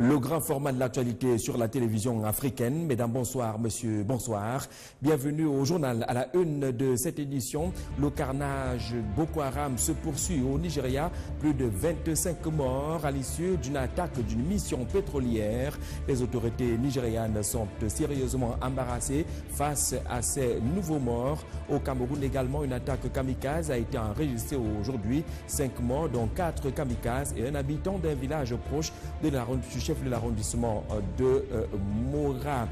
Le grand format de l'actualité sur la télévision africaine. Mesdames, bonsoir, monsieur, bonsoir. Bienvenue au journal. À la une de cette édition, le carnage Boko Haram se poursuit au Nigeria. Plus de 25 morts à l'issue d'une attaque d'une mission pétrolière. Les autorités nigérianes sont sérieusement embarrassées face à ces nouveaux morts. Au Cameroun également, une attaque kamikaze a été enregistrée aujourd'hui. 5 morts, dont 4 kamikazes et un habitant d'un village proche du chef de l'arrondissement de Mora.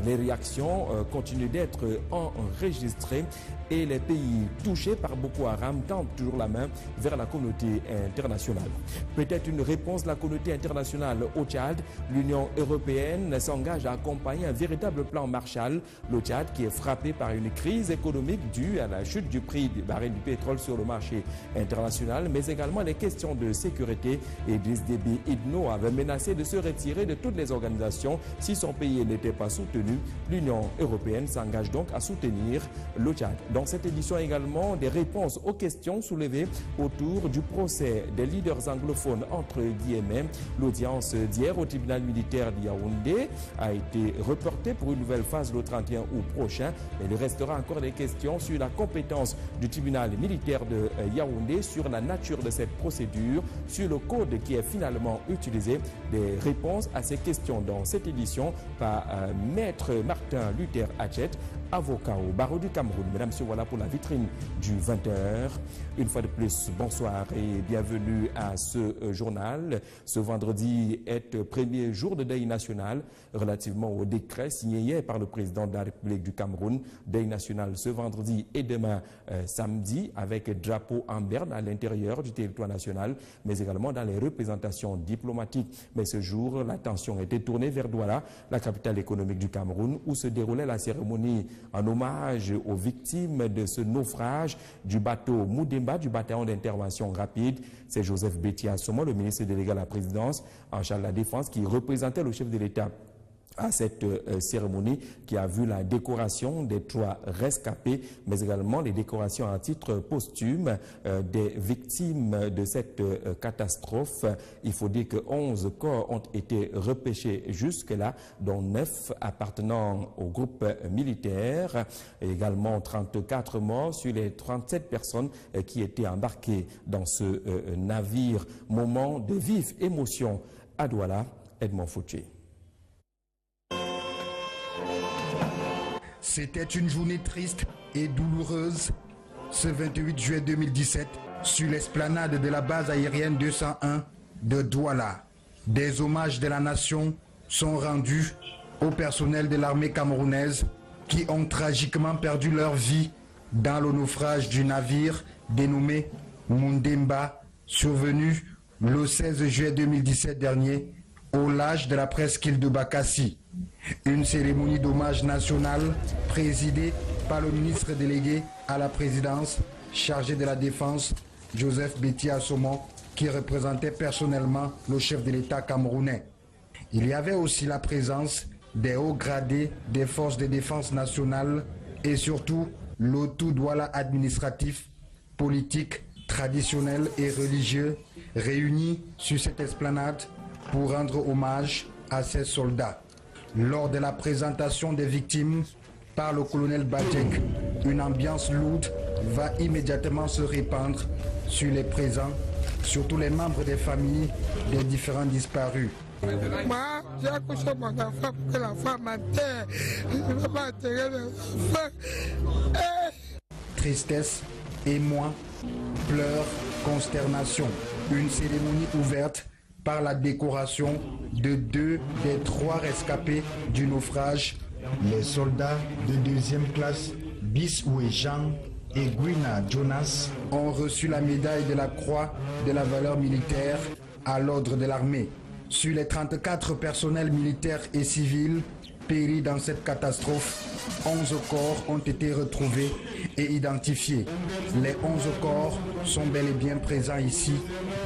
Les réactions continuent d'être enregistrées et les pays touchés par Boko Haram tendent toujours la main vers la communauté internationale. Peut-être une réponse de la communauté internationale au Tchad. L'Union européenne s'engage à accompagner un véritable plan Marshall. Le Tchad qui est frappé par une crise économique due à la chute du prix du baril du pétrole sur le marché international, mais également les questions de sécurité. Idriss Déby Itno avait menacé de se retirer de toutes les organisations si son pays n'était pas soutenu. L'Union européenne s'engage donc à soutenir le Tchad. Dans cette édition également, des réponses aux questions soulevées autour du procès des leaders anglophones entre guillemets. L'audience d'hier au tribunal militaire de Yaoundé a été reportée pour une nouvelle phase le 31 août prochain. Mais il restera encore des questions sur la compétence du tribunal militaire de Yaoundé, sur la nature de cette procédure, sur le code qui est finalement utilisé. Des réponses à ces questions dans cette édition par Maître Martin Luther Hatchett, avocat au barreau du Cameroun. Mesdames, Messieurs, voilà pour la vitrine du 20h. Une fois de plus, bonsoir et bienvenue à ce journal. Ce vendredi est premier jour de deuil national relativement au décret signé hier par le président de la République du Cameroun. Deuil national ce vendredi et demain samedi avec drapeau en berne à l'intérieur du territoire national, mais également dans les représentations diplomatiques. Mais ce jour, l'attention était tournée vers Douala, la capitale économique du Cameroun, où se déroulait la cérémonie en hommage aux victimes de ce naufrage du bateau Moudemba, du bataillon d'intervention rapide. C'est Joseph Béti Assomo, le ministre délégué à la présidence en charge de la défense, qui représentait le chef de l'État à cette cérémonie qui a vu la décoration des 3 rescapés, mais également les décorations à titre posthume des victimes de cette catastrophe. Il faut dire que 11 corps ont été repêchés jusque-là, dont 9 appartenant au groupe militaire, et également 34 morts sur les 37 personnes qui étaient embarquées dans ce navire. Moment de vive émotion à Douala. Edmond Fouché. C'était une journée triste et douloureuse ce 28 juillet 2017 sur l'esplanade de la base aérienne 201 de Douala. Des hommages de la nation sont rendus au personnel de l'armée camerounaise qui ont tragiquement perdu leur vie dans le naufrage du navire dénommé Moudemba, survenu le 16 juillet 2017 dernier au large de la presqu'île de Bakassi. Une cérémonie d'hommage national présidée par le ministre délégué à la présidence chargé de la défense, Joseph Béti Assomo, qui représentait personnellement le chef de l'État camerounais. Il y avait aussi la présence des hauts gradés des forces de défense nationale et surtout le tout Douala administratif, politique, traditionnel et religieux réunis sur cette esplanade pour rendre hommage à ces soldats. Lors de la présentation des victimes par le colonel Badjek, une ambiance lourde va immédiatement se répandre sur les présents, surtout les membres des familles des différents disparus. Moi, j'ai accouché mon enfant pour que l'enfant m'enterre. Je ne veux pas enterrer l'enfant. Tristesse, émoi, pleurs, consternation. Une cérémonie ouverte par la décoration de 2 des 3 rescapés du naufrage. Les soldats de 2e classe Bisoué Jean et Guina Jonas ont reçu la médaille de la Croix de la valeur militaire à l'ordre de l'armée. Sur les 34 personnels militaires et civils péris dans cette catastrophe, 11 corps ont été retrouvés et identifiés. Les 11 corps sont bel et bien présents ici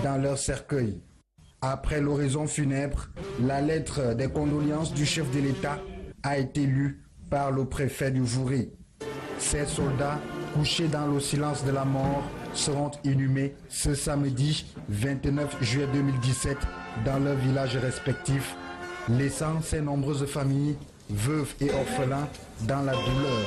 dans leur cercueil. Après l'oraison funèbre, la lettre des condoléances du chef de l'État a été lue par le préfet du Vouri. Ces soldats, couchés dans le silence de la mort, seront inhumés ce samedi 29 juillet 2017 dans leurs villages respectifs, laissant ces nombreuses familles, veuves et orphelins, dans la douleur.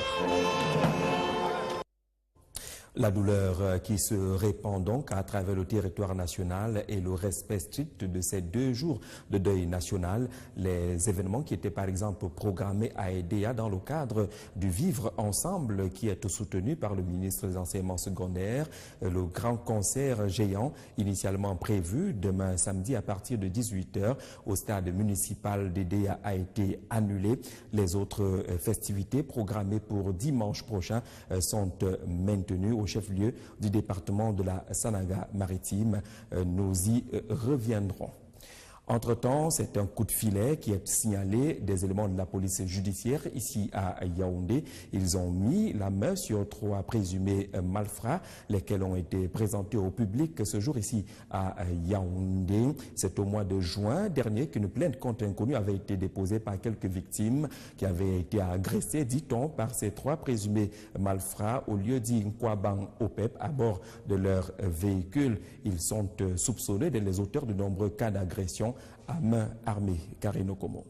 La douleur qui se répand donc à travers le territoire national et le respect strict de ces 2 jours de deuil national. Les événements qui étaient par exemple programmés à EDEA dans le cadre du Vivre Ensemble qui est soutenu par le ministre des Enseignements secondaires. Le grand concert géant initialement prévu demain samedi à partir de 18 h au stade municipal d'EDEA a été annulé. Les autres festivités programmées pour dimanche prochain sont maintenues au chef-lieu du département de la Sanaga-Maritime. Nous y reviendrons. Entre-temps, c'est un coup de filet qui est signalé des éléments de la police judiciaire ici à Yaoundé. Ils ont mis la main sur 3 présumés malfrats, lesquels ont été présentés au public ce jour ici à Yaoundé. C'est au mois de juin dernier qu'une plainte contre inconnu avait été déposée par quelques victimes qui avaient été agressées, dit-on, par ces 3 présumés malfrats au lieu dit Nkwabang Opep à bord de leur véhicule. Ils sont soupçonnés d'être les auteurs de nombreux cas d'agression à main armée. Karino Komo.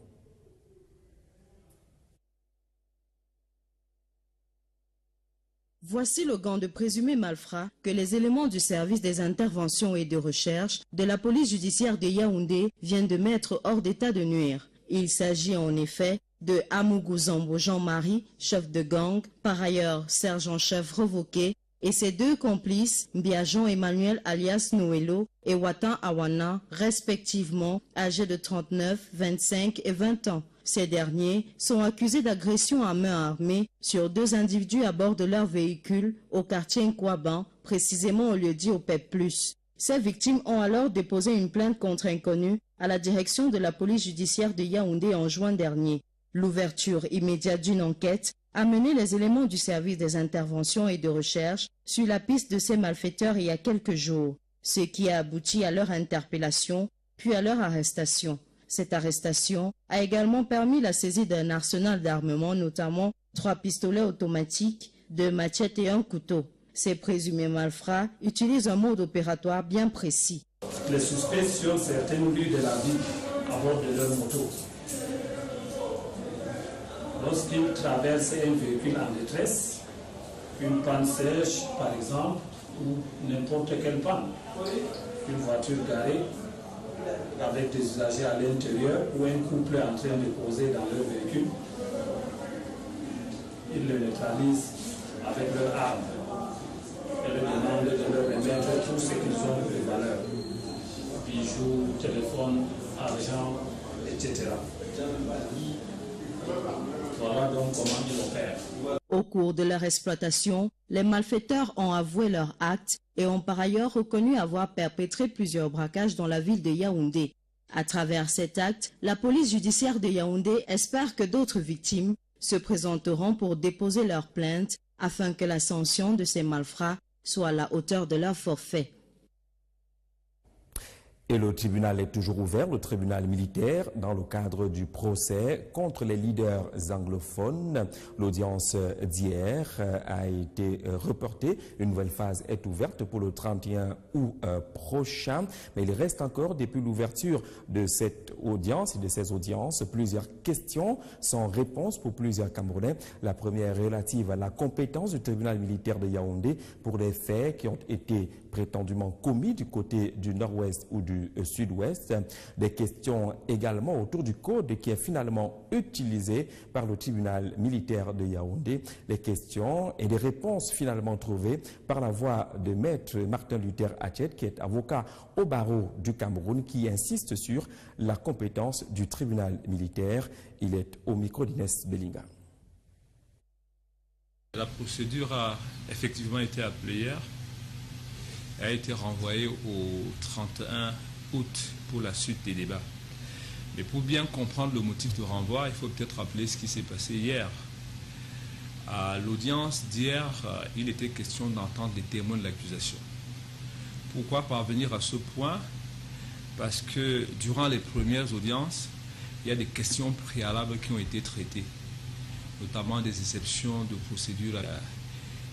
Voici le gant de présumés malfrats que les éléments du service des interventions et de recherche de la police judiciaire de Yaoundé viennent de mettre hors d'état de nuire. Il s'agit en effet de Amougou Zambo Jean-Marie, chef de gang, par ailleurs sergent-chef revoqué, et ses 2 complices, Mbiajon Emmanuel alias Noëlo et Watan Awana, respectivement âgés de 39, 25 et 20 ans. Ces derniers sont accusés d'agression à main armée sur 2 individus à bord de leur véhicule au quartier Nkwaban, précisément au lieu dit au PEP+. Ces victimes ont alors déposé une plainte contre inconnu à la direction de la police judiciaire de Yaoundé en juin dernier. L'ouverture immédiate d'une enquête a mené les éléments du service des interventions et de recherche sur la piste de ces malfaiteurs il y a quelques jours, ce qui a abouti à leur interpellation, puis à leur arrestation. Cette arrestation a également permis la saisie d'un arsenal d'armement, notamment 3 pistolets automatiques, 2 machettes et un couteau. Ces présumés malfrats utilisent un mode opératoire bien précis. Les suspects sur certaines rues de la ville à bord de leur moto. Lorsqu'ils traversent un véhicule en détresse, une panne sèche par exemple, ou n'importe quelle panne, une voiture garée avec des usagers à l'intérieur ou un couple en train de poser dans leur véhicule, ils le neutralisent avec leur arme et leur demandent de leur remettre tout ce qu'ils ont de valeur, bijoux, téléphone, argent, etc. Voilà donc comment ils opèrent. Au cours de leur exploitation, les malfaiteurs ont avoué leurs actes et ont par ailleurs reconnu avoir perpétré plusieurs braquages dans la ville de Yaoundé. À travers cet acte, la police judiciaire de Yaoundé espère que d'autres victimes se présenteront pour déposer leur plainte afin que la sanction de ces malfrats soit à la hauteur de leur forfait. Et le tribunal est toujours ouvert, le tribunal militaire, dans le cadre du procès contre les leaders anglophones. L'audience d'hier a été reportée. Une nouvelle phase est ouverte pour le 31 août prochain. Mais il reste encore, depuis l'ouverture de cette audience et de ces audiences, plusieurs questions sans réponse pour plusieurs Camerounais. La première relative à la compétence du tribunal militaire de Yaoundé pour les faits qui ont été prétendument commis du côté du nord-ouest ou du sud-ouest. Des questions également autour du code qui est finalement utilisé par le tribunal militaire de Yaoundé. Les questions et les réponses finalement trouvées par la voix de maître Martin Luther Achet, qui est avocat au barreau du Cameroun, qui insiste sur la compétence du tribunal militaire. Il est au micro d'Inès Bellinga. La procédure a effectivement été appelée hier. A été renvoyé au 31 août pour la suite des débats. Mais pour bien comprendre le motif de renvoi, il faut peut-être rappeler ce qui s'est passé hier. À l'audience d'hier, il était question d'entendre les témoins de l'accusation. Pourquoi parvenir à ce point? Parce que durant les premières audiences, il y a des questions préalables qui ont été traitées, notamment des exceptions de procédure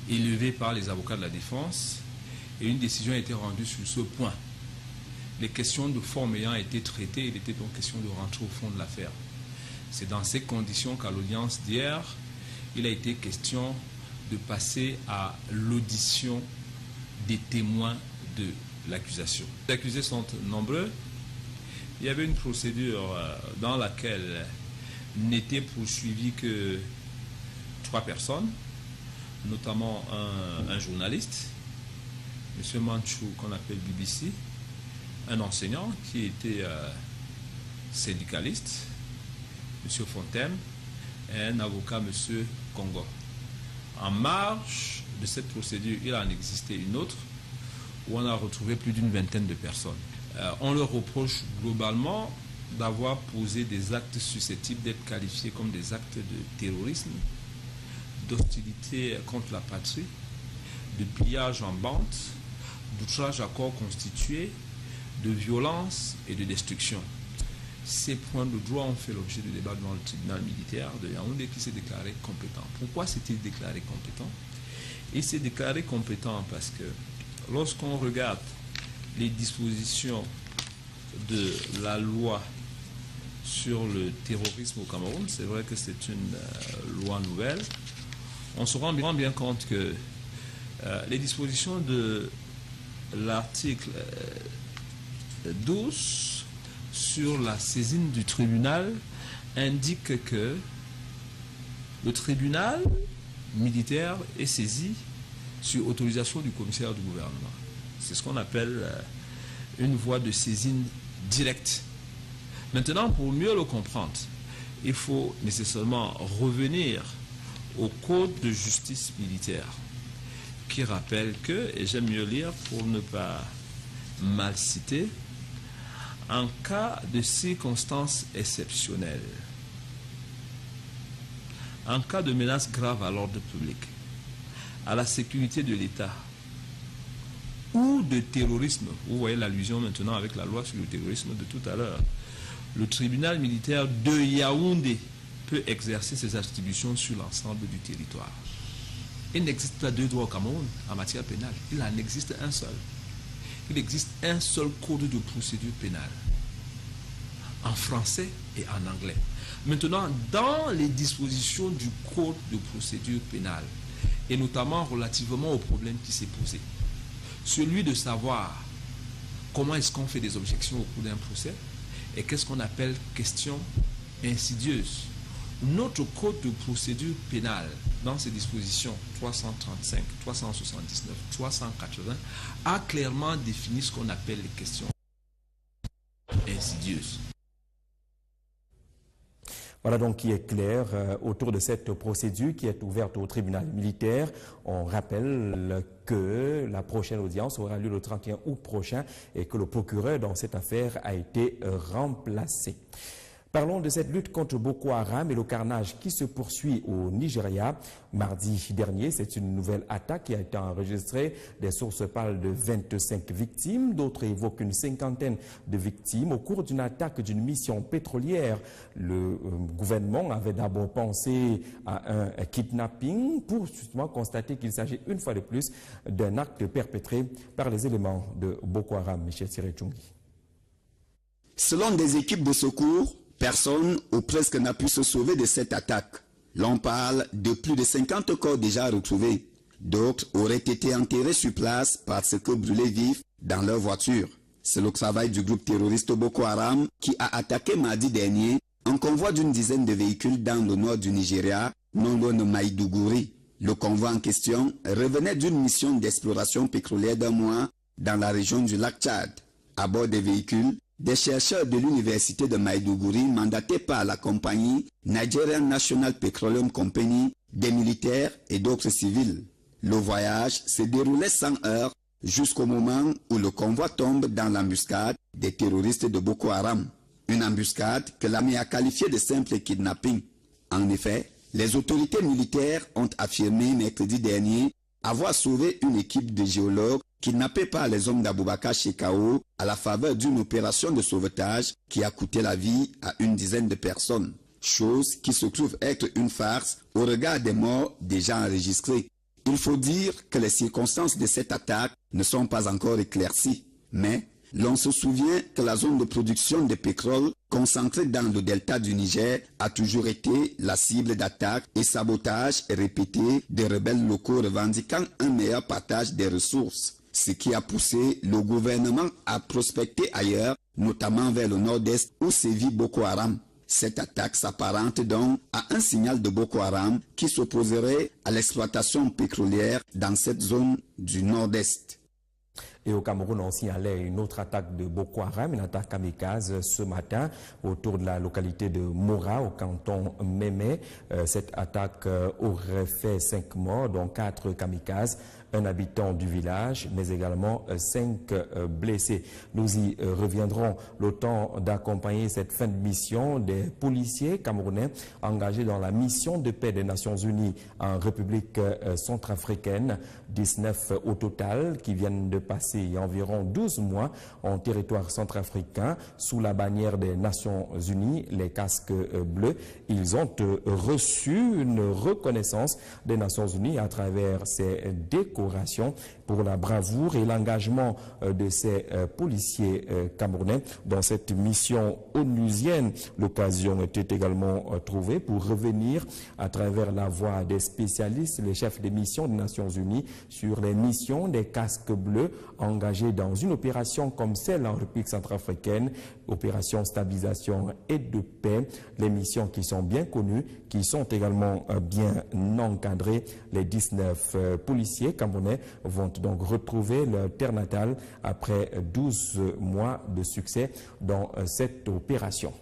élevées par les avocats de la défense. Et une décision a été rendue sur ce point. les questions de forme ayant été traitées, il était donc question de rentrer au fond de l'affaire. C'est dans ces conditions qu'à l'audience d'hier, il a été question de passer à l'audition des témoins de l'accusation. Les accusés sont nombreux. Il y avait une procédure dans laquelle n'étaient poursuivis que 3 personnes, notamment un journaliste, M. Manchou, qu'on appelle BBC, un enseignant qui était syndicaliste, M. Fontaine, et un avocat, M. Congo. En marge de cette procédure, il en existait une autre où on a retrouvé plus d'une vingtaine de personnes. On leur reproche globalement d'avoir posé des actes susceptibles d'être qualifiés comme des actes de terrorisme, d'hostilité contre la patrie, de pillage en bande, d'outrage à corps constitué, de violence et de destruction. Ces points de droit ont fait l'objet de débat devant le tribunal militaire de Yaoundé qui s'est déclaré compétent. Pourquoi s'est-il déclaré compétent? Il s'est déclaré compétent parce que lorsqu'on regarde les dispositions de la loi sur le terrorisme au Cameroun, c'est vrai que c'est une loi nouvelle, on se rend bien compte que les dispositions de l'article 12 sur la saisine du tribunal indiquent que le tribunal militaire est saisi sur autorisation du commissaire du gouvernement. C'est ce qu'on appelle une voie de saisine directe. Maintenant, pour mieux le comprendre, il faut nécessairement revenir au code de justice militaire qui rappelle que, et j'aime mieux lire pour ne pas mal citer, en cas de circonstances exceptionnelles, en cas de menace grave à l'ordre public, à la sécurité de l'État ou de terrorisme, vous voyez l'allusion maintenant avec la loi sur le terrorisme de tout à l'heure, le tribunal militaire de Yaoundé peut exercer ses attributions sur l'ensemble du territoire. Il n'existe pas 2 droits au Cameroun en matière pénale, il en existe un seul. Il existe un seul code de procédure pénale, en français et en anglais. Maintenant, dans les dispositions du code de procédure pénale, et notamment relativement au problème qui s'est posé, celui de savoir comment est-ce qu'on fait des objections au cours d'un procès, et qu'est-ce qu'on appelle question insidieuse. Notre code de procédure pénale, dans ses dispositions 335, 379, 380, a clairement défini ce qu'on appelle les questions insidieuses. Voilà donc qui est clair autour de cette procédure qui est ouverte au tribunal militaire. On rappelle que la prochaine audience aura lieu le 31 août prochain et que le procureur dans cette affaire a été remplacé. Parlons de cette lutte contre Boko Haram et le carnage qui se poursuit au Nigeria. Mardi dernier, c'est une nouvelle attaque qui a été enregistrée. Des sources parlent de 25 victimes, d'autres évoquent une 50aine de victimes au cours d'une attaque d'une mission pétrolière. Le gouvernement avait d'abord pensé à un kidnapping pour justement constater qu'il s'agit une fois de plus d'un acte perpétré par les éléments de Boko Haram. Michel Siré-Tchoungui. Selon des équipes de secours, personne ou presque n'a pu se sauver de cette attaque. L'on parle de plus de 50 corps déjà retrouvés. D'autres auraient été enterrés sur place parce que brûlés vifs dans leur voiture. C'est le travail du groupe terroriste Boko Haram qui a attaqué mardi dernier un convoi d'une dizaine de véhicules dans le nord du Nigeria, non loin de Maïdougouri. Le convoi en question revenait d'une mission d'exploration pétrolière d'1 mois dans la région du lac Tchad. À bord des véhicules, des chercheurs de l'université de Maïdougouri mandatés par la compagnie Nigerian National Petroleum Company, des militaires et d'autres civils. Le voyage se déroulait sans heurts jusqu'au moment où le convoi tombe dans l'embuscade des terroristes de Boko Haram. Une embuscade que l'armée a qualifiée de simple kidnapping. En effet, les autorités militaires ont affirmé mercredi dernier avoir sauvé une équipe de géologues kidnappés par les hommes d'Aboubacar Shekau à la faveur d'une opération de sauvetage qui a coûté la vie à une dizaine de personnes. Chose qui se trouve être une farce au regard des morts déjà enregistrés. Il faut dire que les circonstances de cette attaque ne sont pas encore éclaircies, mais L'on se souvient que la zone de production de pétrole concentrée dans le delta du Niger a toujours été la cible d'attaques et sabotages répétés des rebelles locaux revendiquant un meilleur partage des ressources, ce qui a poussé le gouvernement à prospecter ailleurs, notamment vers le nord-est où sévit Boko Haram. Cette attaque s'apparente donc à un signal de Boko Haram qui s'opposerait à l'exploitation pétrolière dans cette zone du nord-est. Et au Cameroun, on signalait une autre attaque de Boko Haram, une attaque kamikaze ce matin autour de la localité de Mora, au canton Mémé. Cette attaque aurait fait 5 morts, dont 4 kamikazes, un habitant du village, mais également 5 blessés. Nous y reviendrons. Le temps d'accompagner cette fin de mission des policiers camerounais engagés dans la mission de paix des Nations Unies en République centrafricaine. 19 au total qui viennent de passer environ 12 mois en territoire centrafricain sous la bannière des Nations Unies, les casques bleus. Ils ont reçu une reconnaissance des Nations Unies à travers ces décorations pour la bravoure et l'engagement de ces policiers camerounais dans cette mission onusienne. L'occasion était également trouvée pour revenir à travers la voix des spécialistes, les chefs des missions des Nations Unies, sur les missions des casques bleus engagés dans une opération comme celle en République centrafricaine, opération stabilisation et de paix, les missions qui sont bien connues, qui sont également bien encadrées. Les 19 policiers camerounais vont donc retrouver leur terre natale après 12 mois de succès dans cette opération.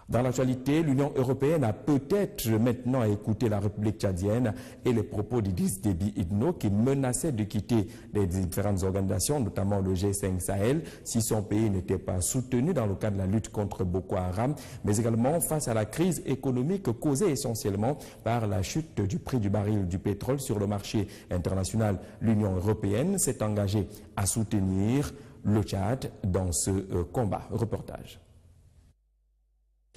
Dans l'actualité, l'Union européenne a peut-être maintenant à écouter la République tchadienne et les propos d'Idriss Déby Itno qui menaçait de quitter les différentes organisations, notamment le G5 Sahel, si son pays n'était pas soutenu dans le cadre de la lutte contre Boko Haram, mais également face à la crise économique causée essentiellement par la chute du prix du baril du pétrole sur le marché international. L'Union européenne s'est engagée à soutenir le Tchad dans ce combat. Reportage.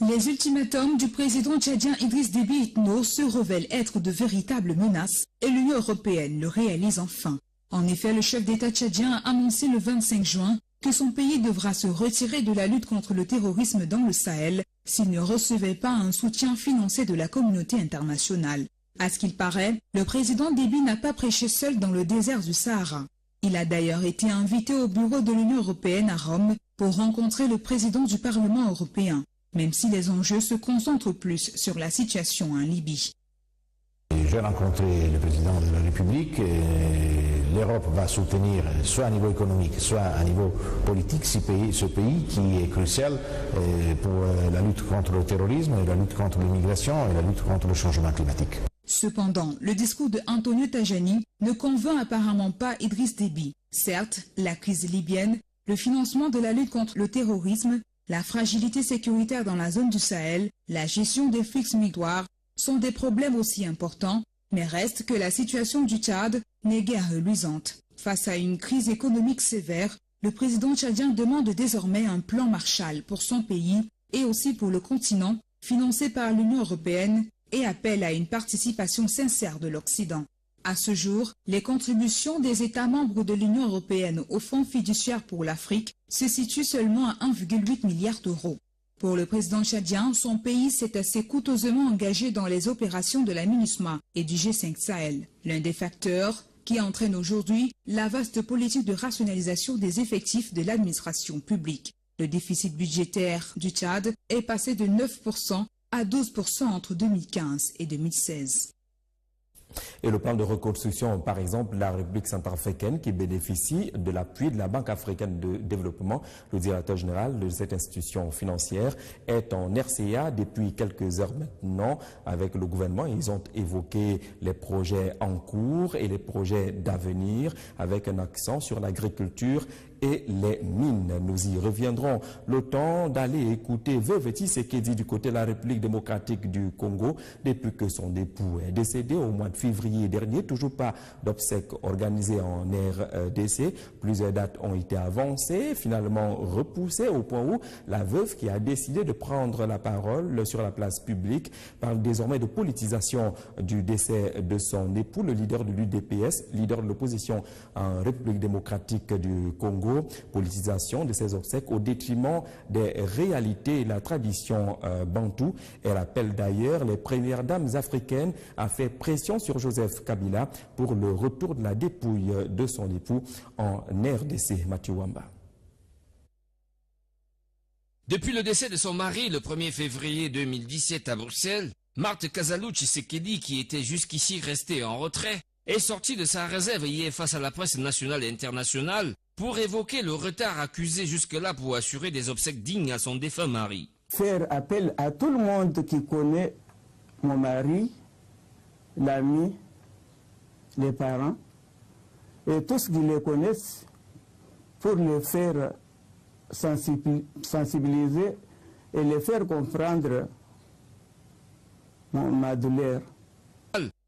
Les ultimatums du président tchadien Idriss Déby Itno se révèlent être de véritables menaces et l'Union européenne le réalise enfin. En effet, le chef d'État tchadien a annoncé le 25 juin que son pays devra se retirer de la lutte contre le terrorisme dans le Sahel s'il ne recevait pas un soutien financier de la communauté internationale. À ce qu'il paraît, le président Déby n'a pas prêché seul dans le désert du Sahara. Il a d'ailleurs été invité au bureau de l'Union européenne à Rome pour rencontrer le président du Parlement européen, même si les enjeux se concentrent plus sur la situation en Libye. J'ai rencontré le président de la République. L'Europe va soutenir, soit à niveau économique, soit à niveau politique, ce pays qui est crucial pour la lutte contre le terrorisme, la lutte contre l'immigration et la lutte contre le changement climatique. Cependant, le discours de Antonio Tajani ne convainc apparemment pas Idriss Déby. Certes, la crise libyenne, le financement de la lutte contre le terrorisme, la fragilité sécuritaire dans la zone du Sahel, la gestion des flux migratoires sont des problèmes aussi importants, mais reste que la situation du Tchad n'est guère reluisante. Face à une crise économique sévère, le président tchadien demande désormais un plan Marshall pour son pays et aussi pour le continent, financé par l'Union européenne, et appelle à une participation sincère de l'Occident. À ce jour, les contributions des États membres de l'Union européenne au Fonds fiduciaire pour l'Afrique se situent seulement à 1,8 milliard d'euros. Pour le président tchadien, son pays s'est assez coûteusement engagé dans les opérations de la MINUSMA et du G5 Sahel, l'un des facteurs qui entraîne aujourd'hui la vaste politique de rationalisation des effectifs de l'administration publique. Le déficit budgétaire du Tchad est passé de 9% à 12% entre 2015 et 2016. Et le plan de reconstruction, par exemple, la République centrafricaine qui bénéficie de l'appui de la Banque africaine de développement, le directeur général de cette institution financière est en RCA depuis quelques heures maintenant avec le gouvernement. Ils ont évoqué les projets en cours et les projets d'avenir avec un accent sur l'agriculture et les mines. Nous y reviendrons. Le temps d'aller écouter Veuve Tshisekedi du côté de la République démocratique du Congo depuis que son époux est décédé au mois de février dernier. Toujours pas d'obsèques organisées en RDC. Plusieurs dates ont été avancées, finalement repoussées au point où la veuve qui a décidé de prendre la parole sur la place publique parle désormais de politisation du décès de son époux, le leader de l'UDPS, leader de l'opposition en République démocratique du Congo, Congo. Politisation de ces obsèques au détriment des réalités et la tradition bantoue. Elle appelle d'ailleurs les premières dames africaines à faire pression sur Joseph Kabila pour le retour de la dépouille de son époux en RDC. Mathieu Wamba. Depuis le décès de son mari le 1er février 2017 à Bruxelles, Marthe Kazalou Tshisekedi, qui était jusqu'ici restée en retrait, est sortie de sa réserve hier face à la presse nationale et internationale pour évoquer le retard accusé jusque-là pour assurer des obsèques dignes à son défunt mari. Faire appel à tout le monde qui connaît mon mari, l'ami, les parents, et tous qui le connaissent, pour les faire sensibiliser et les faire comprendre ma douleur.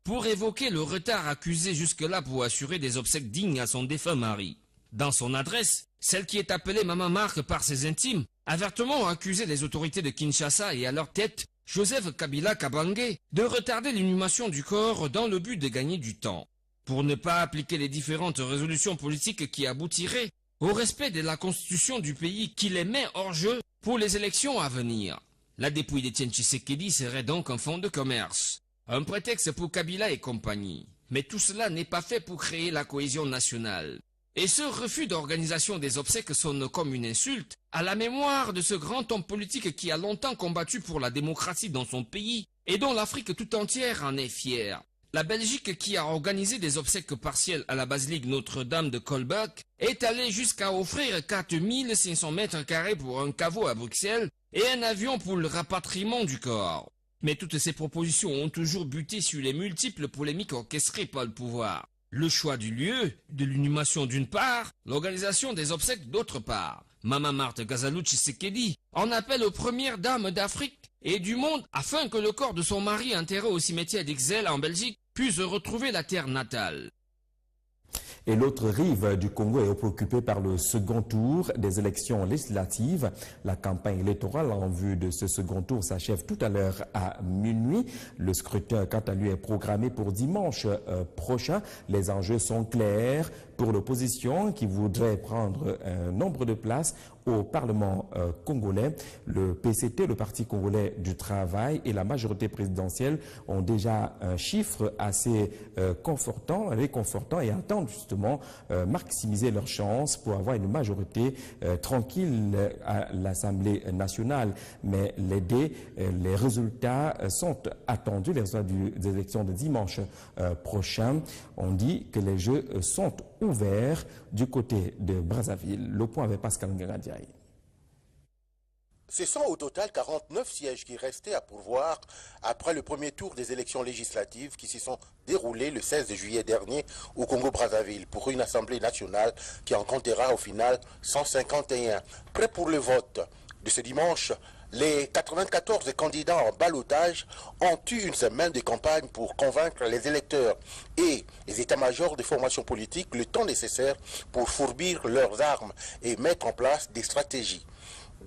Pour évoquer le retard accusé jusque-là pour assurer des obsèques dignes à son défunt mari. Dans son adresse, celle qui est appelée Maman Marc par ses intimes, a vertement accusé les autorités de Kinshasa et à leur tête, Joseph Kabila Kabange, de retarder l'inhumation du corps dans le but de gagner du temps, pour ne pas appliquer les différentes résolutions politiques qui aboutiraient au respect de la constitution du pays qui les met hors jeu pour les élections à venir. La dépouille d'Etienne Tshisekedi serait donc un fonds de commerce, un prétexte pour Kabila et compagnie. Mais tout cela n'est pas fait pour créer la cohésion nationale. Et ce refus d'organisation des obsèques sonne comme une insulte à la mémoire de ce grand homme politique qui a longtemps combattu pour la démocratie dans son pays et dont l'Afrique tout entière en est fière. La Belgique, qui a organisé des obsèques partielles à la basilique Notre-Dame de Kolberg, est allée jusqu'à offrir 4500 mètres carrés pour un caveau à Bruxelles et un avion pour le rapatriement du corps. Mais toutes ces propositions ont toujours buté sur les multiples polémiques orchestrées par le pouvoir. Le choix du lieu, de l'inhumation d'une part, l'organisation des obsèques d'autre part. Maman Marthe Kazalou Tshisekedi en appelle aux premières dames d'Afrique et du monde afin que le corps de son mari enterré au cimetière d'Ixelles en Belgique puisse retrouver la terre natale. Et l'autre rive du Congo est préoccupée par le second tour des élections législatives. La campagne électorale en vue de ce second tour s'achève tout à l'heure à minuit. Le scrutin, quant à lui, est programmé pour dimanche prochain. Les enjeux sont clairs pour l'opposition qui voudrait prendre un nombre de places au Parlement congolais. Le PCT, le Parti congolais du travail, et la majorité présidentielle ont déjà un chiffre assez réconfortant et attendent justement maximiser leurs chances pour avoir une majorité tranquille à l'Assemblée nationale. Mais les résultats sont attendus, les résultats des élections de dimanche prochain. On dit que les jeux sont ouverts du côté de Brazzaville. Le point avec Pascal Ngangadiaï. Ce sont au total 49 sièges qui restaient à pourvoir après le premier tour des élections législatives qui se sont déroulées le 16 juillet dernier au Congo-Brazzaville pour une assemblée nationale qui en comptera au final 151. Prêts pour le vote de ce dimanche, les 94 candidats en ballotage ont eu une semaine de campagne pour convaincre les électeurs et les états-majors des formations politiques le temps nécessaire pour fourbir leurs armes et mettre en place des stratégies.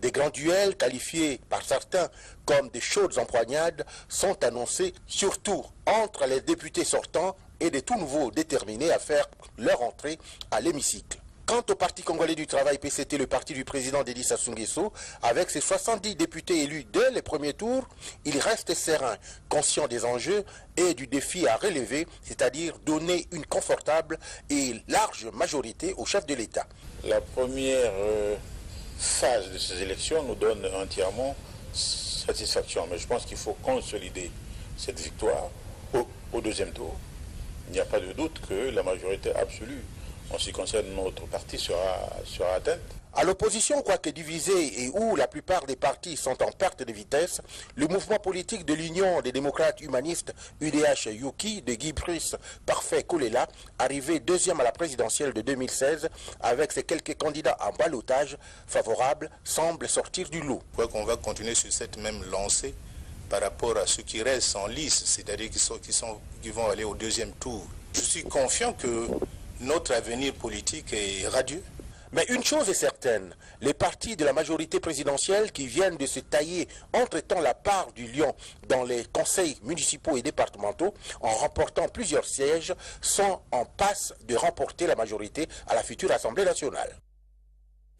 Des grands duels qualifiés par certains comme des chaudes empoignades sont annoncés surtout entre les députés sortants et des tout nouveaux déterminés à faire leur entrée à l'hémicycle. Quant au Parti congolais du travail PCT, le parti du président Denis Sassou Nguesso, avec ses 70 députés élus dès les premiers tours, il reste serein, conscient des enjeux et du défi à relever, c'est-à-dire donner une confortable et large majorité au chef de l'État. La première phase de ces élections nous donne entièrement satisfaction, mais je pense qu'il faut consolider cette victoire au deuxième tour. Il n'y a pas de doute que la majorité absolue en ce qui concerne notre parti sera atteinte. À l'opposition, quoique divisée et où la plupart des partis sont en perte de vitesse, le mouvement politique de l'Union des démocrates humanistes UDH-Yuki de Guy Brice Parfait Kolela, arrivé deuxième à la présidentielle de 2016 avec ses quelques candidats en ballotage favorables, semble sortir du lot. Je crois qu'on va continuer sur cette même lancée par rapport à ceux qui restent en lice, c'est-à-dire qui vont aller au deuxième tour. Je suis confiant que notre avenir politique est radieux. Mais une chose est certaine, les partis de la majorité présidentielle qui viennent de se tailler entre-temps la part du lion dans les conseils municipaux et départementaux en remportant plusieurs sièges sont en passe de remporter la majorité à la future Assemblée nationale.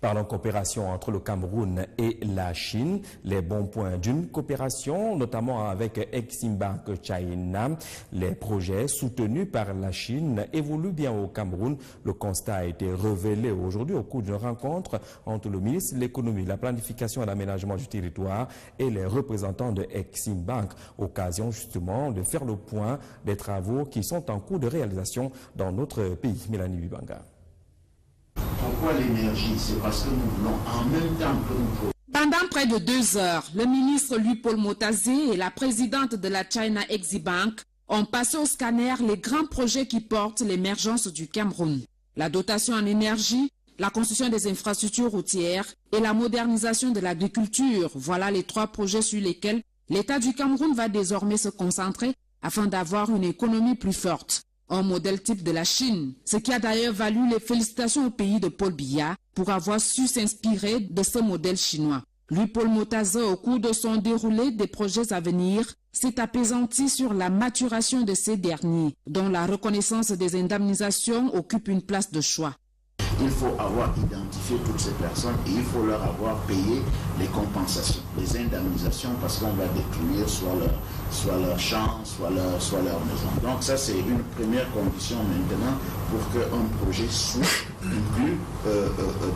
Parlons coopération entre le Cameroun et la Chine. Les bons points d'une coopération, notamment avec Exim Bank China. Les projets soutenus par la Chine évoluent bien au Cameroun. Le constat a été révélé aujourd'hui au cours d'une rencontre entre le ministre de l'économie, la planification et l'aménagement du territoire et les représentants de Exim Bank. Occasion justement de faire le point des travaux qui sont en cours de réalisation dans notre pays. Mélanie Bibanga. Pourquoi l'énergie? C'est parce que nous voulons en même temps que nous... Pendant près de 2 heures, le ministre Louis-Paul Motazé et la présidente de la China Exim Bank ont passé au scanner les grands projets qui portent l'émergence du Cameroun. La dotation en énergie, la construction des infrastructures routières et la modernisation de l'agriculture. Voilà les 3 projets sur lesquels l'État du Cameroun va désormais se concentrer afin d'avoir une économie plus forte. Un modèle type de la Chine, ce qui a d'ailleurs valu les félicitations au pays de Paul Biya pour avoir su s'inspirer de ce modèle chinois. Louis-Paul Motazé, au cours de son déroulé des projets à venir, s'est apaisanti sur la maturation de ces derniers, dont la reconnaissance des indemnisations occupe une place de choix. Il faut avoir identifié toutes ces personnes et il faut leur avoir payé les compensations, les indemnisations, parce qu'on va détruire soit leur champ, soit leur maison. Donc ça, c'est une première condition maintenant pour qu'un projet soit inclus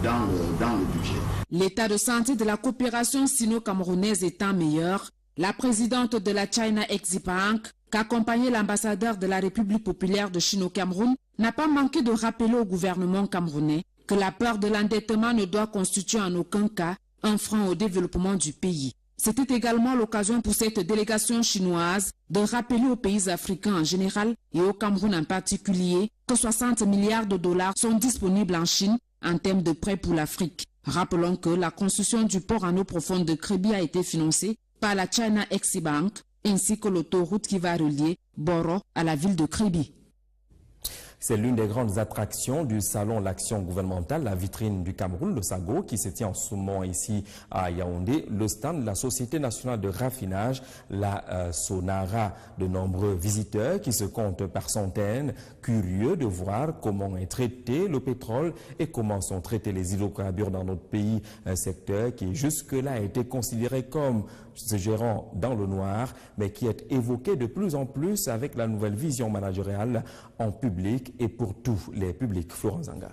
dans le budget. L'état de santé de la coopération sino-camerounaise étant meilleur, la présidente de la China Exim Bank, qu'accompagnait l'ambassadeur de la République populaire de Chine au Cameroun, n'a pas manqué de rappeler au gouvernement camerounais que la peur de l'endettement ne doit constituer en aucun cas un frein au développement du pays. C'était également l'occasion pour cette délégation chinoise de rappeler aux pays africains en général et au Cameroun en particulier que 60 milliards de dollars sont disponibles en Chine en termes de prêts pour l'Afrique. Rappelons que la construction du port en eau profonde de Kribi a été financée par la China Exim Bank ainsi que l'autoroute qui va relier Boro à la ville de Kribi. C'est l'une des grandes attractions du salon L'Action gouvernementale, la vitrine du Cameroun, le SAGO, qui se tient en ce moment ici à Yaoundé. Le stand de la Société nationale de raffinage, la Sonara. De nombreux visiteurs qui se comptent par centaines, curieux de voir comment est traité le pétrole et comment sont traités les hydrocarbures dans notre pays. Un secteur qui jusque-là a été considéré comme se gérant dans le noir, mais qui est évoqué de plus en plus avec la nouvelle vision managériale en public et pour tous les publics. Florent Zanga.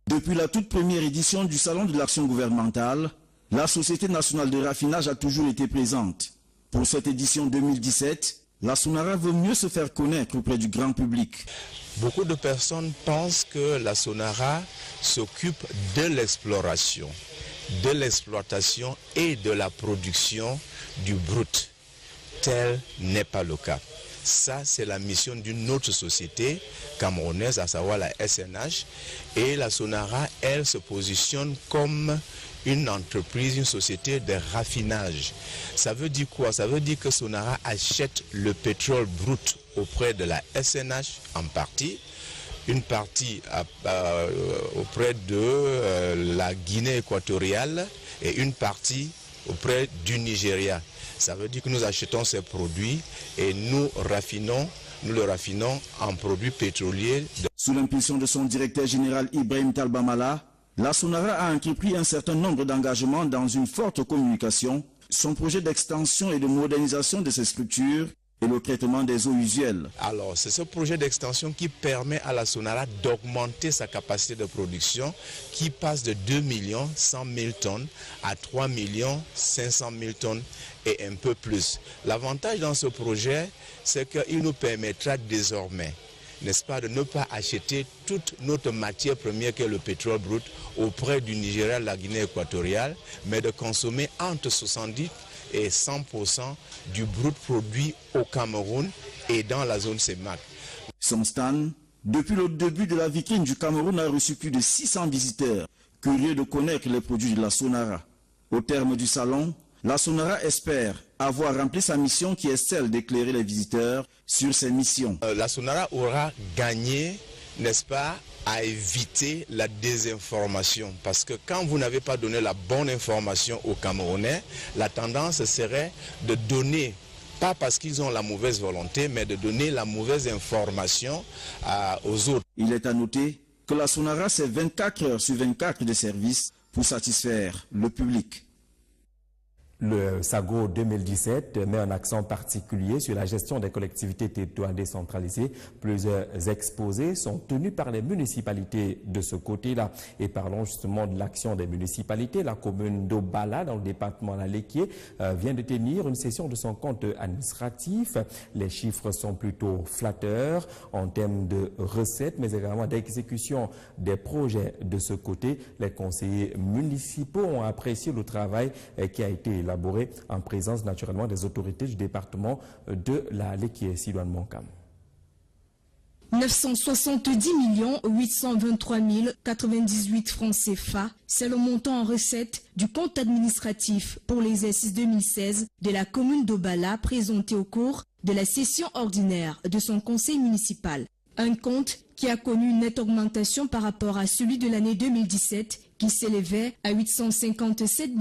Depuis la toute première édition du Salon de l'Action gouvernementale, la Société nationale de raffinage a toujours été présente. Pour cette édition 2017, la Sonara veut mieux se faire connaître auprès du grand public. Beaucoup de personnes pensent que la Sonara s'occupe de l'exploration, de l'exploitation et de la production du brut. Tel n'est pas le cas. Ça, c'est la mission d'une autre société camerounaise, à savoir la SNH. Et la Sonara, elle, se positionne comme une entreprise, une société de raffinage. Ça veut dire quoi? Ça veut dire que Sonara achète le pétrole brut auprès de la SNH en partie, une partie auprès de la Guinée équatoriale et une partie auprès du Nigeria. Ça veut dire que nous achetons ces produits et nous le raffinons en produits pétroliers. Sous l'impulsion de son directeur général Ibrahim Talbamala, la Sonara a entrepris un certain nombre d'engagements dans une forte communication, son projet d'extension et de modernisation de ces structures et le traitement des eaux usuelles. Alors, c'est ce projet d'extension qui permet à la Sonara d'augmenter sa capacité de production qui passe de 2 100 000 tonnes à 3 500 000 tonnes et un peu plus. L'avantage dans ce projet, c'est qu'il nous permettra désormais, n'est-ce pas, de ne pas acheter toute notre matière première qui est le pétrole brut auprès du Nigeria, la Guinée équatoriale, mais de consommer entre 70 et 100% du brut produit au Cameroun et dans la zone CEMAC. Son stand, depuis le début de la vitrine du Cameroun, a reçu plus de 600 visiteurs, curieux de connaître les produits de la Sonara. Au terme du salon, la Sonara espère avoir rempli sa mission qui est celle d'éclairer les visiteurs sur ses missions. La Sonara aura gagné, n'est-ce pas, à éviter la désinformation. Parce que quand vous n'avez pas donné la bonne information aux Camerounais, la tendance serait de donner, pas parce qu'ils ont la mauvaise volonté, mais de donner la mauvaise information aux autres. Il est à noter que la Sonara, c'est 24 heures sur 24 de service pour satisfaire le public. Le SAGO 2017 met un accent particulier sur la gestion des collectivités territoriales décentralisées. Plusieurs exposés sont tenus par les municipalités de ce côté-là. Et parlons justement de l'action des municipalités. La commune d'Obala, dans le département de la Léquié, vient de tenir une session de son compte administratif. Les chiffres sont plutôt flatteurs en termes de recettes, mais également d'exécution des projets de ce côté. Les conseillers municipaux ont apprécié le travail qui a été élaboré en présence naturellement des autorités du département de la Léquié. Silouane Monkam. 970 823 098 francs CFA, c'est le montant en recettes du compte administratif pour l'exercice 2016 de la commune d'Obala présenté au cours de la session ordinaire de son conseil municipal. Un compte qui a connu une nette augmentation par rapport à celui de l'année 2017 qui s'élevait à 857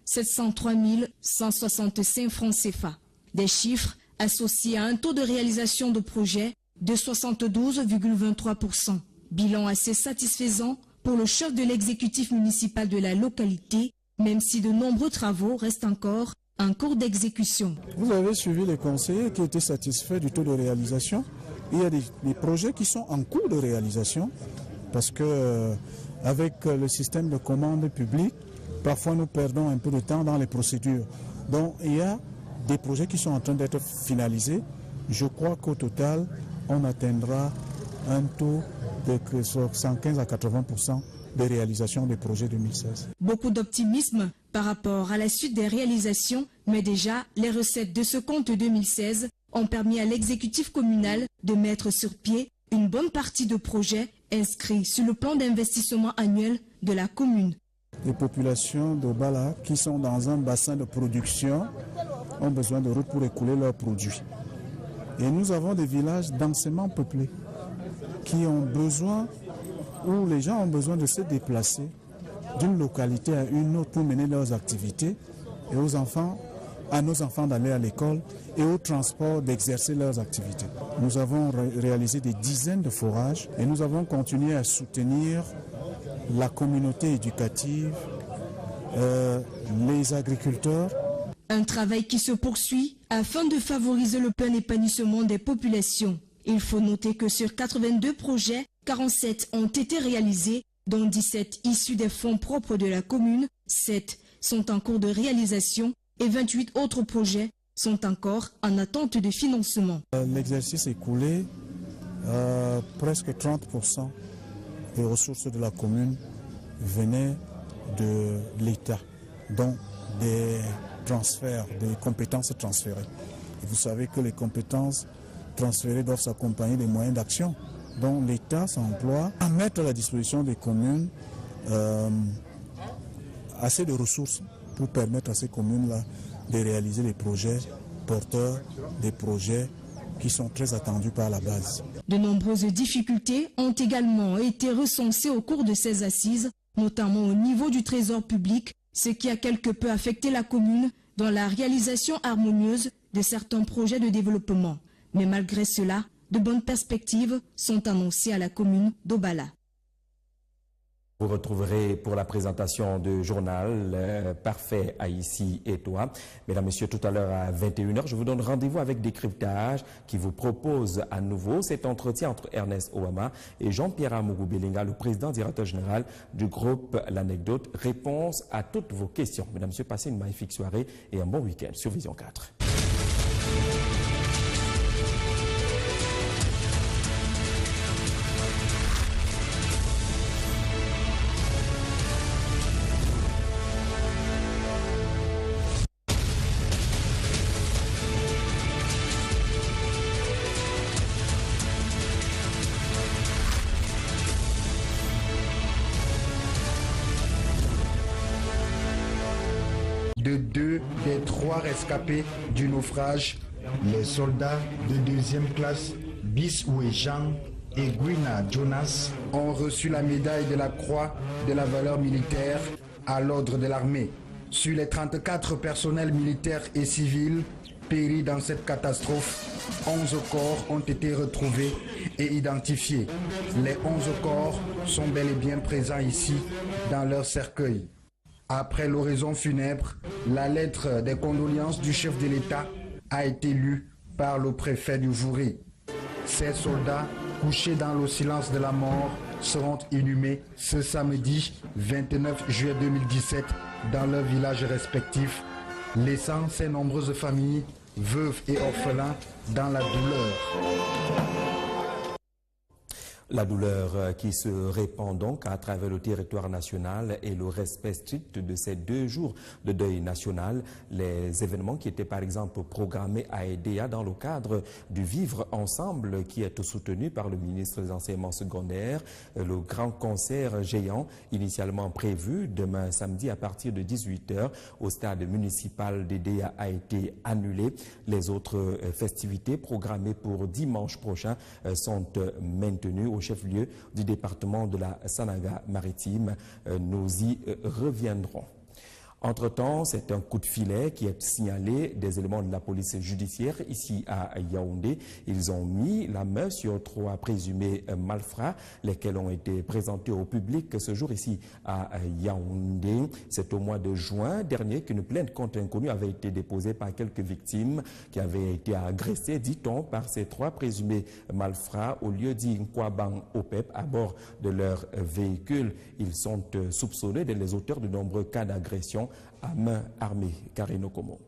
703 165 francs CFA. Des chiffres associés à un taux de réalisation de projet de 72,23%. Bilan assez satisfaisant pour le chef de l'exécutif municipal de la localité, même si de nombreux travaux restent encore en cours d'exécution. Vous avez suivi les conseillers qui étaient satisfaits du taux de réalisation. Il y a des projets qui sont en cours de réalisation parce que avec le système de commande publique, parfois nous perdons un peu de temps dans les procédures. Donc il y a des projets qui sont en train d'être finalisés. Je crois qu'au total, on atteindra un taux de 115 à 80% de réalisation des projets 2016. Beaucoup d'optimisme par rapport à la suite des réalisations, mais déjà les recettes de ce compte 2016 ont permis à l'exécutif communal de mettre sur pied une bonne partie de projets inscrits sur le plan d'investissement annuel de la commune. Les populations d'Obala qui sont dans un bassin de production ont besoin de routes pour écouler leurs produits. Et nous avons des villages densément peuplés qui ont besoin, où les gens ont besoin de se déplacer d'une localité à une autre pour mener leurs activités et aux enfants, à nos enfants d'aller à l'école et au transport d'exercer leurs activités. Nous avons réalisé des dizaines de forages et nous avons continué à soutenir la communauté éducative, les agriculteurs. Un travail qui se poursuit afin de favoriser le plein épanouissement des populations. Il faut noter que sur 82 projets, 47 ont été réalisés, dont 17 issus des fonds propres de la commune, 7 sont en cours de réalisation et 28 autres projets sont encore en attente de financement. L'exercice écoulé, presque 30% des ressources de la commune venaient de l'État, dont des transferts, des compétences transférées. Et vous savez que les compétences transférées doivent s'accompagner des moyens d'action. Donc l'État s'emploie à mettre à la disposition des communes assez de ressources pour permettre à ces communes-là de réaliser des projets porteurs, des projets qui sont très attendus par la base. De nombreuses difficultés ont également été recensées au cours de ces assises, notamment au niveau du trésor public, ce qui a quelque peu affecté la commune dans la réalisation harmonieuse de certains projets de développement. Mais malgré cela, de bonnes perspectives sont annoncées à la commune d'Obala. Vous retrouverez pour la présentation du journal Parfait Haïti et toi. Mesdames, Messieurs, tout à l'heure à 21h, je vous donne rendez-vous avec Décryptage qui vous propose à nouveau cet entretien entre Ernest Ouama et Jean-Pierre Amourou Belinga, le président directeur général du groupe L'Anecdote. Réponse à toutes vos questions. Mesdames, Messieurs, passez une magnifique soirée et un bon week-end sur Vision 4. De 2 des 3 rescapés du naufrage, les soldats de 2e classe Bisoué Jean et Guina Jonas ont reçu la médaille de la Croix de la valeur militaire à l'ordre de l'armée. Sur les 34 personnels militaires et civils péri dans cette catastrophe. 11 corps ont été retrouvés et identifiés. Les 11 corps sont bel et bien présents ici dans leur cercueil. Après l'oraison funèbre, la lettre des condoléances du chef de l'État a été lue par le préfet du Vouri. Ces soldats, couchés dans le silence de la mort, seront inhumés ce samedi 29 juillet 2017 dans leurs villages respectifs, laissant ces nombreuses familles, veuves et orphelins, dans la douleur. La douleur qui se répand donc à travers le territoire national et le respect strict de ces 2 jours de deuil national. Les événements qui étaient par exemple programmés à EDEA dans le cadre du Vivre Ensemble qui est soutenu par le ministre des Enseignements secondaires. Le grand concert géant initialement prévu demain samedi à partir de 18 h au stade municipal d'EDEA a été annulé. Les autres festivités programmées pour dimanche prochain sont maintenues au chef-lieu du département de la Sanaga-Maritime. Nous y reviendrons. Entre-temps, c'est un coup de filet qui est signalé des éléments de la police judiciaire ici à Yaoundé. Ils ont mis la main sur 3 présumés malfrats, lesquels ont été présentés au public ce jour ici à Yaoundé. C'est au mois de juin dernier qu'une plainte contre inconnu avait été déposée par quelques victimes qui avaient été agressées, dit-on, par ces 3 présumés malfrats au lieu dit Nkwabang Opep à bord de leur véhicule. Ils sont soupçonnés d'être les auteurs de nombreux cas d'agression à main armée. Karino Komo.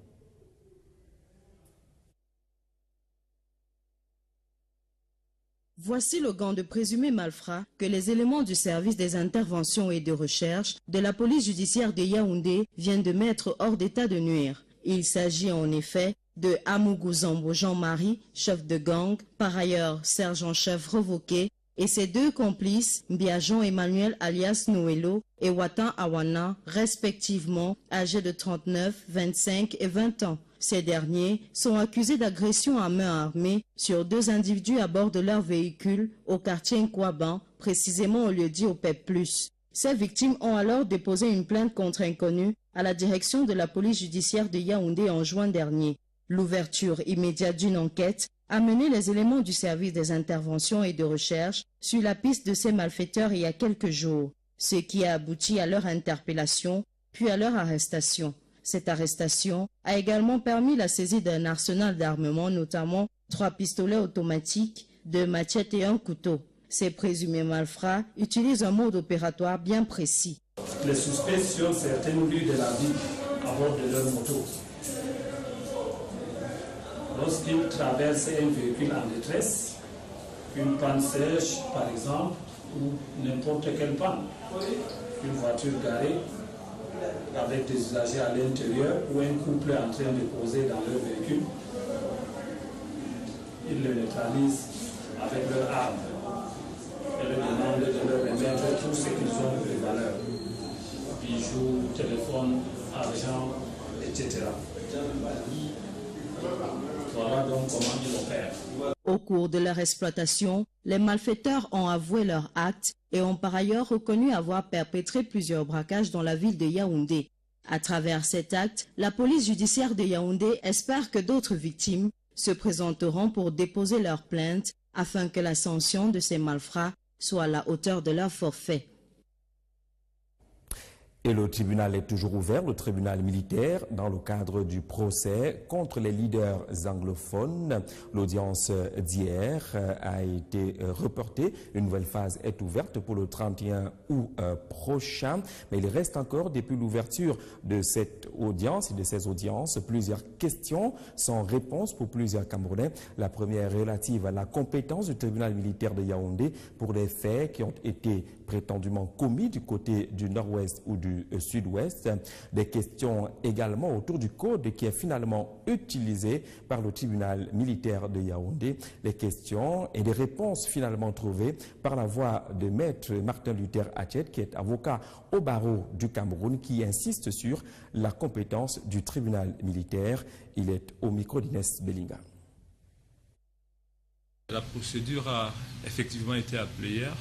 Voici le gant de présumés malfrats que les éléments du service des interventions et de recherche de la police judiciaire de Yaoundé viennent de mettre hors d'état de nuire. Il s'agit en effet de Amougou Zambo Jean-Marie, chef de gang, par ailleurs sergent-chef revoqué, et ses 2 complices, Biajon Emmanuel alias Noëlo et Watan Awana, respectivement âgés de 39, 25 et 20 ans. Ces derniers sont accusés d'agression à main armée sur 2 individus à bord de leur véhicule au quartier Nkwaban, précisément au lieu-dit OPEP+. Ces victimes ont alors déposé une plainte contre inconnu à la direction de la police judiciaire de Yaoundé en juin dernier. L'ouverture immédiate d'une enquête a mené les éléments du service des interventions et de recherche sur la piste de ces malfaiteurs il y a quelques jours, ce qui a abouti à leur interpellation, puis à leur arrestation. Cette arrestation a également permis la saisie d'un arsenal d'armement, notamment 3 pistolets automatiques, 2 machettes et un couteau. Ces présumés malfrats utilisent un mode opératoire bien précis. Les suspects sur certaines rues de la ville à bord de leur moto. Lorsqu'ils traversent un véhicule en détresse, une panne sèche par exemple, ou n'importe quelle panne, une voiture garée avec des usagers à l'intérieur ou un couple en train de causer dans leur véhicule, ils le neutralisent avec leurs armes et leur demandent de leur remettre tout ce qu'ils ont de valeur, bijoux, téléphones, argent, etc. Voilà donc comment ils opèrent. Au cours de leur exploitation, les malfaiteurs ont avoué leurs actes et ont par ailleurs reconnu avoir perpétré plusieurs braquages dans la ville de Yaoundé. À travers cet acte, la police judiciaire de Yaoundé espère que d'autres victimes se présenteront pour déposer leur plainte afin que la sanction de ces malfrats soit à la hauteur de leur forfait. Et le tribunal est toujours ouvert, le tribunal militaire, dans le cadre du procès contre les leaders anglophones. L'audience d'hier a été reportée. Une nouvelle phase est ouverte pour le 31 août prochain. Mais il reste encore, depuis l'ouverture de cette audience et de ces audiences, plusieurs questions sans réponse pour plusieurs Camerounais. La première relative à la compétence du tribunal militaire de Yaoundé pour les faits qui ont été prétendument commis du côté du nord-ouest ou du sud-ouest. Des questions également autour du code qui est finalement utilisé par le tribunal militaire de Yaoundé. Les questions et des réponses finalement trouvées par la voix de maître Martin Luther Achet, qui est avocat au barreau du Cameroun, qui insiste sur la compétence du tribunal militaire. Il est au micro d'Inès Bellinga. La procédure a effectivement été appelée hier.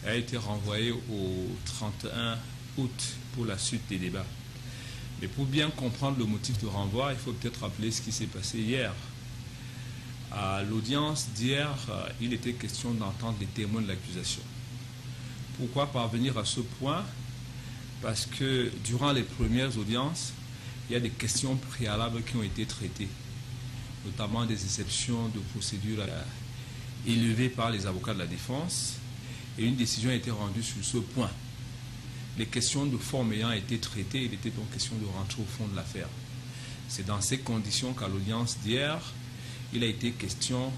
Elle a été renvoyée au 31 août pour la suite des débats. Mais pour bien comprendre le motif de renvoi, il faut peut-être rappeler ce qui s'est passé hier. À l'audience d'hier, il était question d'entendre les témoins de l'accusation. Pourquoi parvenir à ce point? Parce que durant les premières audiences, il y a des questions préalables qui ont été traitées, notamment des exceptions de procédure élevées par les avocats de la défense, et une décision a été rendue sur ce point. Les questions de forme ayant été traitées, il était donc question de rentrer au fond de l'affaire. C'est dans ces conditions qu'à l'audience d'hier, il a été question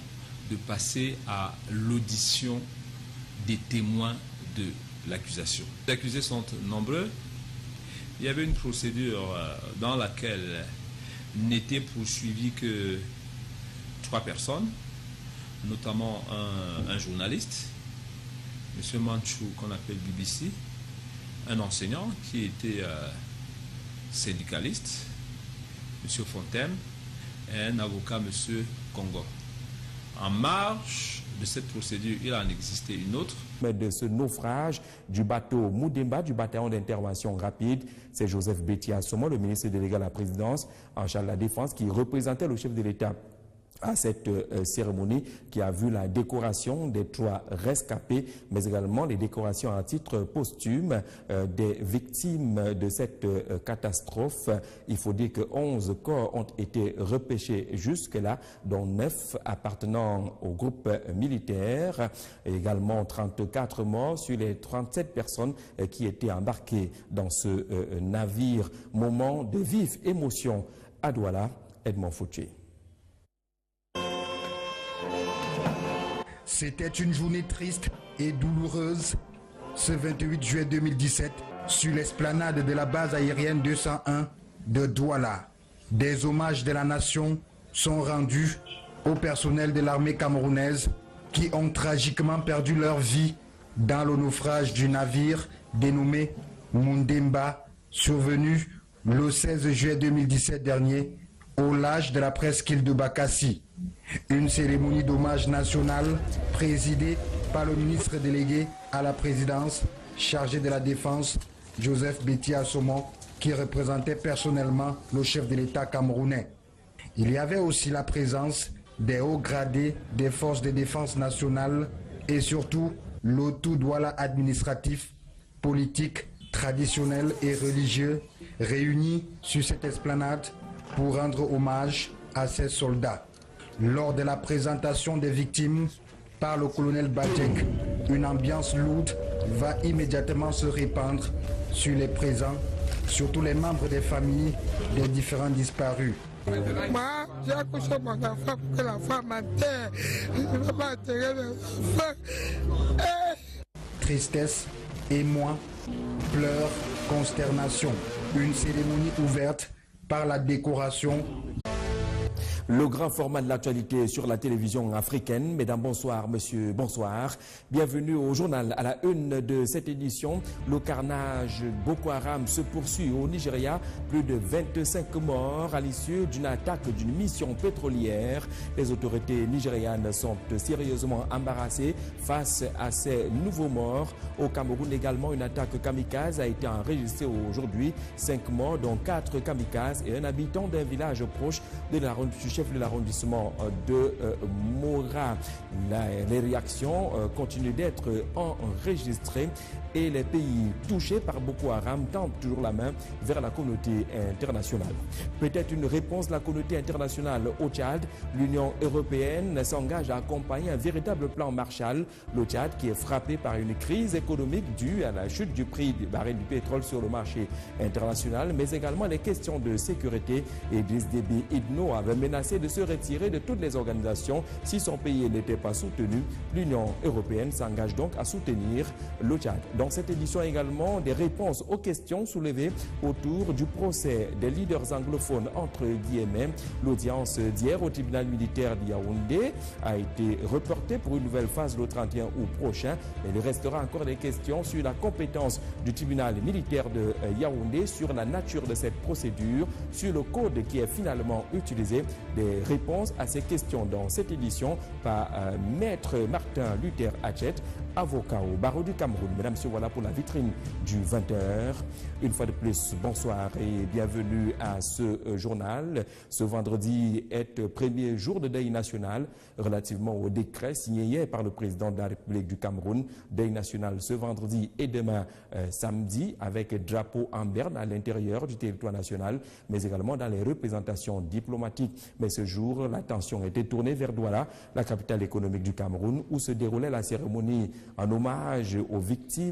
de passer à l'audition des témoins de l'accusation. Les accusés sont nombreux. Il y avait une procédure dans laquelle n'étaient poursuivis que 3 personnes, notamment un journaliste, M. Manchou, qu'on appelle BBC, un enseignant qui était syndicaliste, M. Fontaine, et un avocat, M. Congo. En marge de cette procédure, il en existait une autre. De ce naufrage du bateau Moudemba, du bataillon d'intervention rapide, c'est Joseph Bétia Assommo, le ministre délégué à la présidence en charge de la défense, qui représentait le chef de l'État à cette cérémonie qui a vu la décoration des 3 rescapés, mais également les décorations à titre posthume des victimes de cette catastrophe. Il faut dire que 11 corps ont été repêchés jusque-là, dont 9 appartenant au groupe militaire, et également 34 morts sur les 37 personnes qui étaient embarquées dans ce navire. Moment de vive émotion à Douala. Edmond Fouché. C'était une journée triste et douloureuse ce 28 juillet 2017 sur l'esplanade de la base aérienne 201 de Douala. Des hommages de la nation sont rendus au personnel de l'armée camerounaise qui ont tragiquement perdu leur vie dans le naufrage du navire dénommé Moudemba, survenu le 16 juillet 2017 dernier au large de la presqu'île de Bakassi. Une cérémonie d'hommage national présidée par le ministre délégué à la présidence chargé de la défense, Joseph Bétia Assommo, qui représentait personnellement le chef de l'État camerounais. Il y avait aussi la présence des hauts gradés des forces de défense nationale et surtout le tout Douala administratif, politique, traditionnel et religieux réunis sur cette esplanade pour rendre hommage à ces soldats. Lors de la présentation des victimes par le colonel Badjek, une ambiance lourde va immédiatement se répandre sur les présents, surtout les membres des familles des différents disparus. Moi, j'ai accouché mon enfant pour que la femme enterre. Je ne veux pas enterrer les enfants. Tristesse, émoi, pleurs, consternation. Une cérémonie ouverte par la décoration. Le grand format de l'actualité sur la télévision africaine. Mesdames, bonsoir. Monsieur, bonsoir. Bienvenue au journal. À la une de cette édition, le carnage Boko Haram se poursuit au Nigeria. Plus de 25 morts à l'issue d'une attaque d'une mission pétrolière. Les autorités nigérianes sont sérieusement embarrassées face à ces nouveaux morts. Au Cameroun également, une attaque kamikaze a été enregistrée aujourd'hui. 5 morts, dont 4 kamikazes et un habitant d'un village proche de du chef de l'arrondissement de Mora. Les réactions continuent d'être enregistrées et les pays touchés par Boko Haram tendent toujours la main vers la communauté internationale. Peut-être une réponse de la communauté internationale au Tchad. L'Union européenne s'engage à accompagner un véritable plan Marshall. Le Tchad qui est frappé par une crise économique due à la chute du prix du baril du pétrole sur le marché international, mais également les questions de sécurité. Idriss Déby Itno avait menacé de se retirer de toutes les organisations si son pays n'était pas soutenu. L'Union européenne s'engage donc à soutenir le Tchad. Dans cette édition également, des réponses aux questions soulevées autour du procès des leaders anglophones entre guillemets. L'audience d'hier au tribunal militaire de Yaoundé a été reportée pour une nouvelle phase le 31 août prochain. Il restera encore des questions sur la compétence du tribunal militaire de Yaoundé, sur la nature de cette procédure, sur le code qui est finalement utilisé. Des réponses à ces questions dans cette édition par Maître Martin Luther Hatchett, avocat au barreau du Cameroun. Mesdames, Messieurs, voilà pour la vitrine du 20h. Une fois de plus, bonsoir et bienvenue à ce journal. Ce vendredi est premier jour de deuil national relativement au décret signé hier par le président de la République du Cameroun. Deuil national ce vendredi et demain samedi avec drapeau en berne à l'intérieur du territoire national, mais également dans les représentations diplomatiques. Mais ce jour, l'attention était tournée vers Douala, la capitale économique du Cameroun, où se déroulait la cérémonie en hommage aux victimes